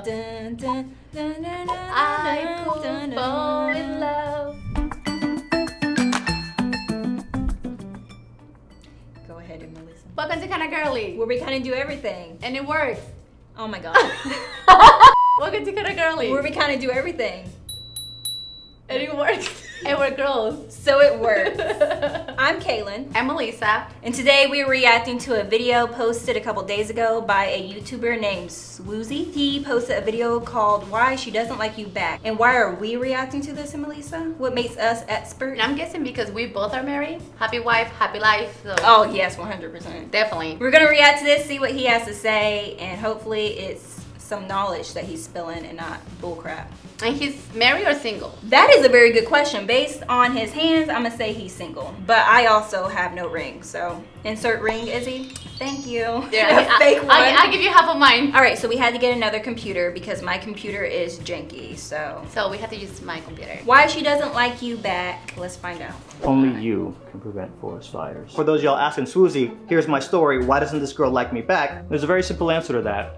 dun, dun, dun, dun, dun, I could dun, dun, fall dun. in love. Go ahead and Melissa. Welcome to Kinda Girly. Where we kind of do everything. And it works. Oh my god. Welcome to Kinda Girly. Where we kind of do everything. And it works. And we're girls. So it works. I'm Kaylin. I'm Melissa. And today we're reacting to a video posted a couple days ago by a YouTuber named sWooZie. He posted a video called Why She Doesn't Like You Back. And why are we reacting to this, Melissa? What makes us expert? And I'm guessing because we both are married. Happy wife, happy life. So Oh yes, 100%. definitely. We're gonna react to this, see what he has to say, and hopefully it's some knowledge that he's spilling and not bullcrap. And he's married or single? That is a very good question. Based on his hands, I'm gonna say he's single. But I also have no ring, so insert ring, Izzy. Thank you. Yeah, Fake one. I'll give you half of mine. All right, so we had to get another computer because my computer is janky. So We have to use my computer. why she doesn't like you back? Let's find out. Only you can prevent forest fires. For those of y'all asking sWooZie, here's my story. Why doesn't this girl like me back? There's a very simple answer to that.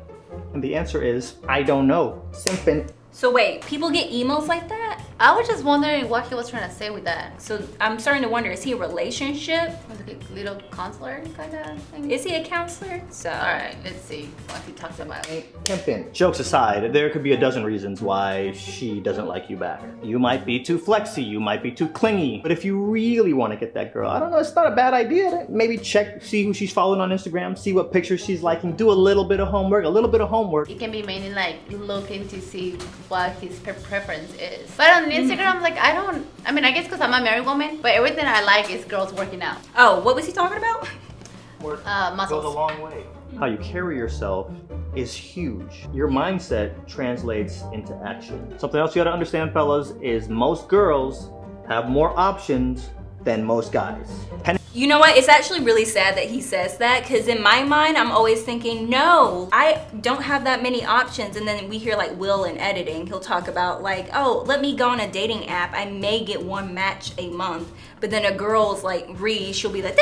And the answer is, I don't know. Simpin. So wait, people get emails like that? I was just wondering what he was trying to say with that. So I'm starting to wonder, is he a relationship? Like a little counselor kind of thing. Is he a counselor? So All right, let's see what he talks about. Pimpin'. Jokes aside, there could be a dozen reasons why she doesn't like you back. You might be too flexy, you might be too clingy. But if you really want to get that girl, I don't know, it's not a bad idea. Maybe check, see who she's following on Instagram, see what pictures she's liking, do a little bit of homework, It can be mainly like looking to see what his preference is. But on Instagram, like I mean, I guess because I'm a married woman, but everything I like is girls working out. Oh, what was he talking about? Muscles. Goes a long way. How you carry yourself is huge. Your mindset translates into action. Something else you gotta understand, fellas, is most girls have more options than most guys. You know what? It's actually really sad that he says that, because in my mind, I'm always thinking, no, I don't have that many options. And then we hear like Will in editing, he'll talk about like, oh, let me go on a dating app. I may get one match a month. But then a girl's like, she'll be like,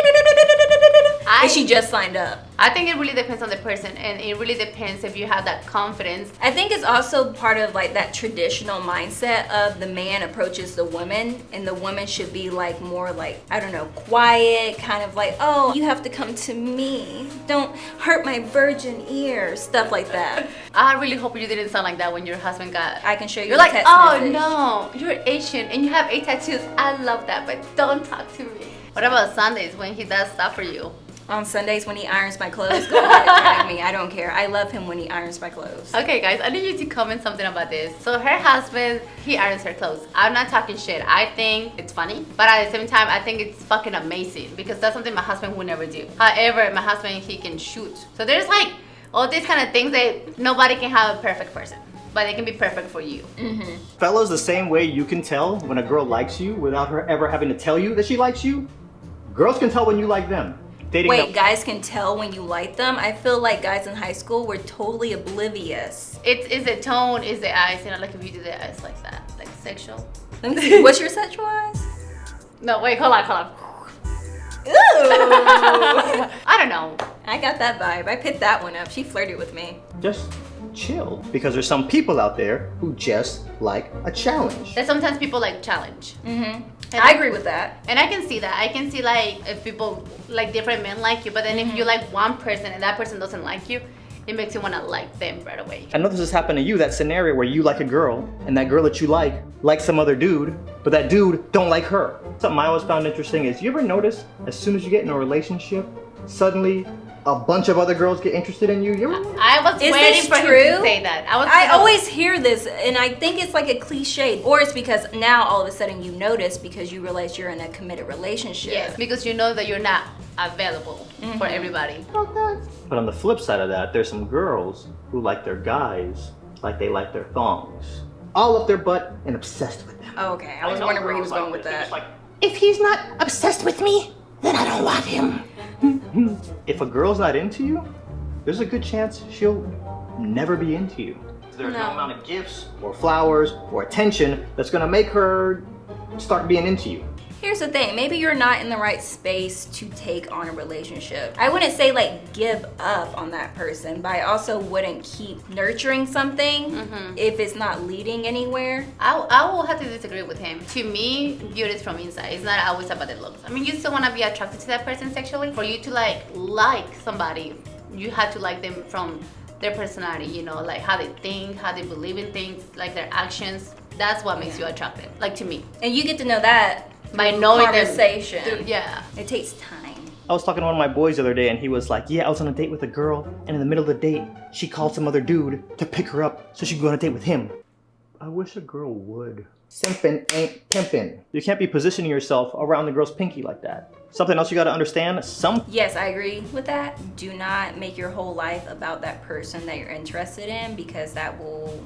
and she just signed up. I think it really depends on the person, and it really depends if you have that confidence. I think it's also part of like that traditional mindset of the man approaches the woman, and the woman should be like more like, I don't know, quiet, kind of like, oh, you have to come to me. Don't hurt my virgin ear, stuff like that. I really hope you didn't sound like that when your husband got. I can show you. You're the like, text oh message. no, you're Asian and you have 8 tattoos. I love that, but don't talk to me. What about Sundays when he does stuff for you? On Sundays when he irons my clothes, go ahead and tag me. I don't care. I love him when he irons my clothes. Okay guys, I need you to comment something about this. So her husband, he irons her clothes. I'm not talking shit. I think it's funny, but at the same time, I think it's fucking amazing because that's something my husband would never do. However, my husband, he can shoot. So there's like all these kind of things that nobody can have a perfect person, but they can be perfect for you. Fellas, the same way you can tell when a girl likes you without her ever having to tell you that she likes you, girls can tell when you like them. Wait, guys can tell when you like them? I feel like guys in high school were totally oblivious. It's the tone, it's the eyes, you know, like if you do the eyes like that, like sexual. Let me see, what's your sexual eyes? No, wait, hold on. Ooh! I don't know. I got that vibe. I picked that one up. She flirted with me. Just chill, because there's some people out there who just like a challenge. That sometimes people like challenge. I agree with that. And I can see that. I can see like if people, like different men like you, but then if you like one person and that person doesn't like you, it makes you want to like them right away. I know this has happened to you, that scenario where you like a girl and that girl that you like some other dude, but that dude don't like her. Something I always found interesting is, you ever notice as soon as you get in a relationship, suddenly a bunch of other girls get interested in you? I was waiting for him to say that. I always hear this, and I think it's like a cliche. Or it's because now all of a sudden you notice because you realize you're in a committed relationship. Yes, because you know that you're not available for everybody. But on the flip side of that, there's some girls who like their guys like they like their thongs. All up their butt and obsessed with them. Oh, okay, I was wondering where he was going with that. If he's not obsessed with me, then I don't want him. If a girl's not into you, there's a good chance she'll never be into you. There's no amount of gifts or flowers or attention that's gonna make her start being into you. Here's the thing, maybe you're not in the right space to take on a relationship. I wouldn't say like give up on that person, but I also wouldn't keep nurturing something if it's not leading anywhere. I will have to disagree with him. To me, beauty is from inside. It's not always about the looks. I mean, you still want to be attracted to that person sexually. For you to like somebody, you have to like them from their personality, you know, like how they think, how they believe in things, like their actions. That's what makes you attractive, like to me. And you get to know that by knowing conversation. It takes time. I was talking to one of my boys the other day and he was like, yeah, I was on a date with a girl and in the middle of the date, she called some other dude to pick her up so she could go on a date with him. I wish a girl would. Simpin' ain't pimpin'. You can't be positioning yourself around the girl's pinky like that. Something else you gotta understand, Yes, I agree with that. Do not make your whole life about that person that you're interested in, because that will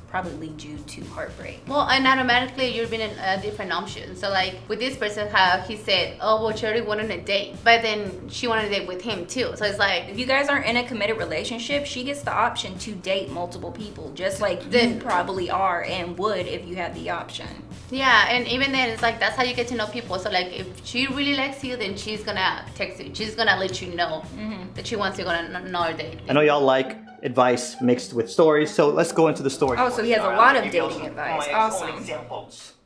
probably lead you to heartbreak. Well, and automatically you're being a different option. So like with this person, how he said, oh, well, she already wanted a date, but then she wanted a date with him too. So it's like, if you guys aren't in a committed relationship, she gets the option to date multiple people, just like you probably are and would if you had the option. Yeah, and even then, it's like, that's how you get to know people. So like, if she really likes you, then she's gonna text you. She's gonna let you know that she wants to go on another date. I know y'all like advice mixed with stories, so let's go into the story. Oh, so he has a lot of dating advice. Awesome.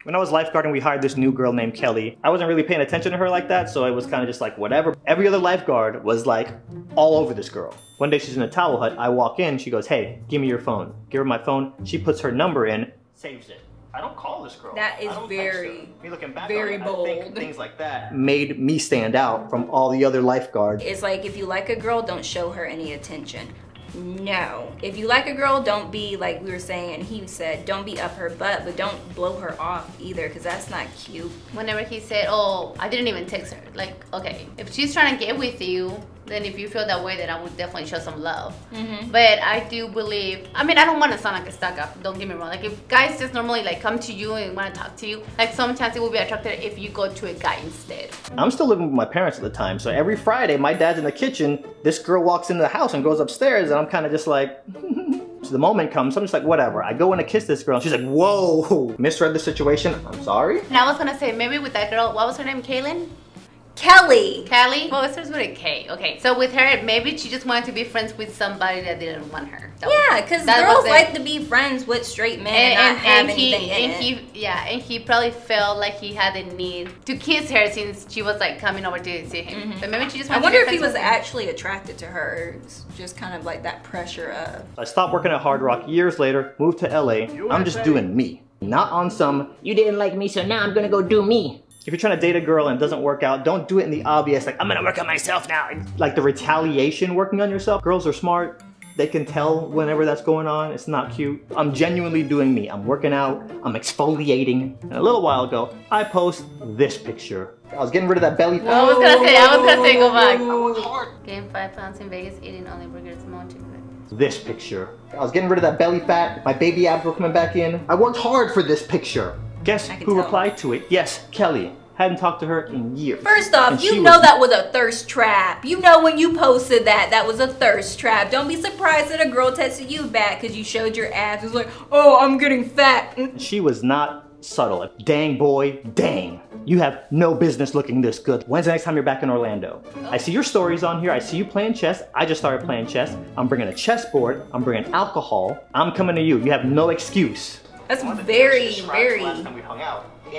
When I was lifeguarding, we hired this new girl named Kelly. I wasn't really paying attention to her like that, so it was kind of just like whatever. Every other lifeguard was like all over this girl. One day she's in a towel hut. I walk in, she goes, hey, give me your phone. Give her my phone. She puts her number in, saves it. I don't call this girl. That is very, very bold. I think things like that made me stand out from all the other lifeguards. It's like, if you like a girl, don't show her any attention. No. If you like a girl, don't be, like we were saying, and he said, don't be up her butt, but don't blow her off either, because that's not cute. Whenever he said, oh, I didn't even text her. Like, okay, if she's trying to get with you, then if you feel that way, then I would definitely show some love. But I do believe, I mean, I don't want to sound like a stuck up, don't get me wrong. Like, if guys just normally like come to you and want to talk to you, like sometimes it will be attracted if you go to a guy instead. I'm still living with my parents at the time, so every Friday my dad's in the kitchen, this girl walks into the house and goes upstairs, and I'm kind of just like, so the moment comes, I'm just like, whatever. I go in to kiss this girl, and she's like, whoa, misread the situation, I'm sorry. And I was gonna say, maybe with that girl, what was her name, Kaylin? Kelly. Well, it starts with a K. Okay, so with her, maybe she just wanted to be friends with somebody that didn't want her. Yeah, because girls like to be friends with straight men and not have anything in it. And he probably felt like he had the need to kiss her since she was like coming over to see him. But maybe she just wanted I wonder to if be he was friends actually attracted to her. It's just kind of like that pressure of. I stopped working at Hard Rock years later, moved to LA. I'm just doing me. Not on some, you didn't like me, so now I'm gonna go do me. If you're trying to date a girl and it doesn't work out, don't do it in the obvious, like, I'm gonna work on myself now. Like the retaliation working on yourself. Girls are smart. They can tell whenever that's going on. It's not cute. I'm genuinely doing me. I'm working out. I'm exfoliating. And a little while ago, I post this picture. I was getting rid of that belly fat. I was gonna say, go back. I worked hard. Gained 5 pounds in Vegas eating only burgers, small chicken. This picture. I was getting rid of that belly fat. My baby abs were coming back in. I worked hard for this picture. Guess who replied to it? Yes, Kelly. Hadn't talked to her in years. First off, you know that was a thirst trap. You know when you posted that was a thirst trap. Don't be surprised that a girl texted you back because you showed your abs. It's like, oh, I'm getting fat. She was not subtle. Like, dang boy, dang. You have no business looking this good. When's the next time you're back in Orlando? I see your stories on here. I see you playing chess. I just started playing chess. I'm bringing a chessboard. I'm bringing alcohol. I'm coming to you. You have no excuse. That's very, very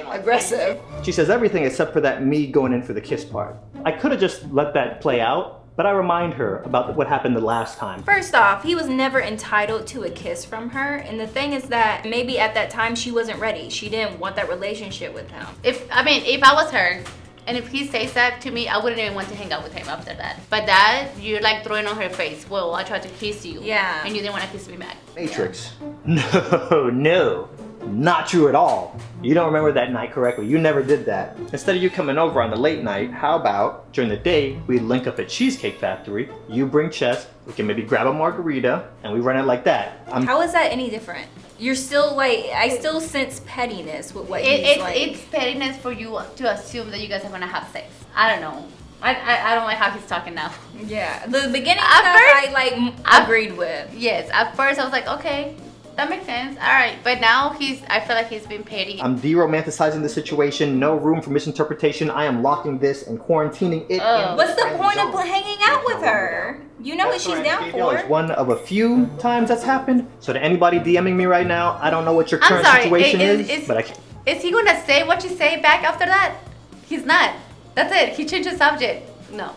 aggressive. She says everything except for that me going in for the kiss part. I could have just let that play out, but I remind her about what happened the last time. First off, he was never entitled to a kiss from her. And the thing is that maybe at that time she wasn't ready. She didn't want that relationship with him. If I was her, and if he says that to me, I wouldn't even want to hang out with him after that. But that, you're like throwing on her face. Well, I tried to kiss you. Yeah. And you didn't want to kiss me back. Matrix. No. Not true at all. You don't remember that night correctly. You never did that. Instead of you coming over on the late night, how about during the day, we link up at Cheesecake Factory, you bring chess, we can maybe grab a margarita, and we run it like that. How is that any different? You're still like, I still sense pettiness with what he's like. It's pettiness for you to assume that you guys are gonna have sex. I don't know. I don't like how he's talking now. Yeah, the beginning stuff I agreed with. Yes, at first I was like, okay, That makes sense. All right, but now I feel like he's been petty. I'm de-romanticizing the situation. No room for misinterpretation. I am locking this and quarantining it. Oh. What's the point of hanging out with her? You know what she's down for. It's one of a few times that's happened. So to anybody DMing me right now, I don't know what your current situation is, but I can't. Is he gonna say what you say back after that? He's not. That's it. He changed the subject. No.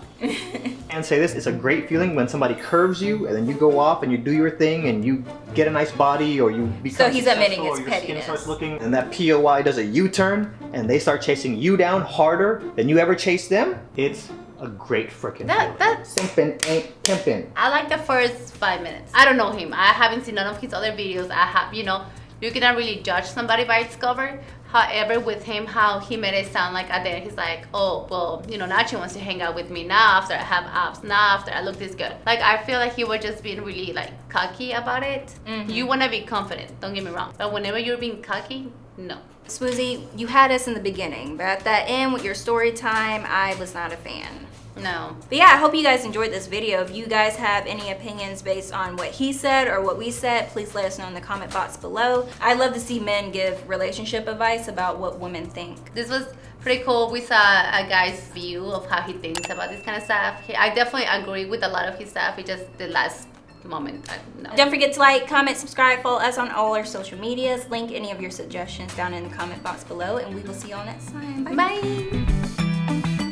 And say this, it's a great feeling when somebody curves you and then you go off and you do your thing and you get a nice body or you become So he's admitting successful, it's or your pettiness. skin starts looking, and that POI does a U-turn and they start chasing you down harder than you ever chased them. It's a great freaking feeling. Simping ain't pimping. I like the first 5 minutes. I don't know him. I haven't seen none of his other videos. You cannot really judge somebody by its cover. However, with him, how he made it sound like at the end, he's like, oh, well, now she wants to hang out with me now after I have abs, now after I look this good. Like, I feel like he was just being really, like, cocky about it. Mm-hmm. You want to be confident, don't get me wrong. But whenever you're being cocky, no. sWooZie, you had us in the beginning, but at that end with your story time, I was not a fan. No. But yeah, I hope you guys enjoyed this video. If you guys have any opinions based on what he said or what we said, please let us know in the comment box below. I love to see men give relationship advice about what women think. This was pretty cool. We saw a guy's view of how he thinks about this kind of stuff. I definitely agree with a lot of his stuff. It just the last moment, no. Don't forget to like, comment, subscribe, follow us on all our social medias. Link any of your suggestions down in the comment box below, and we will see you all next time. Bye. Bye.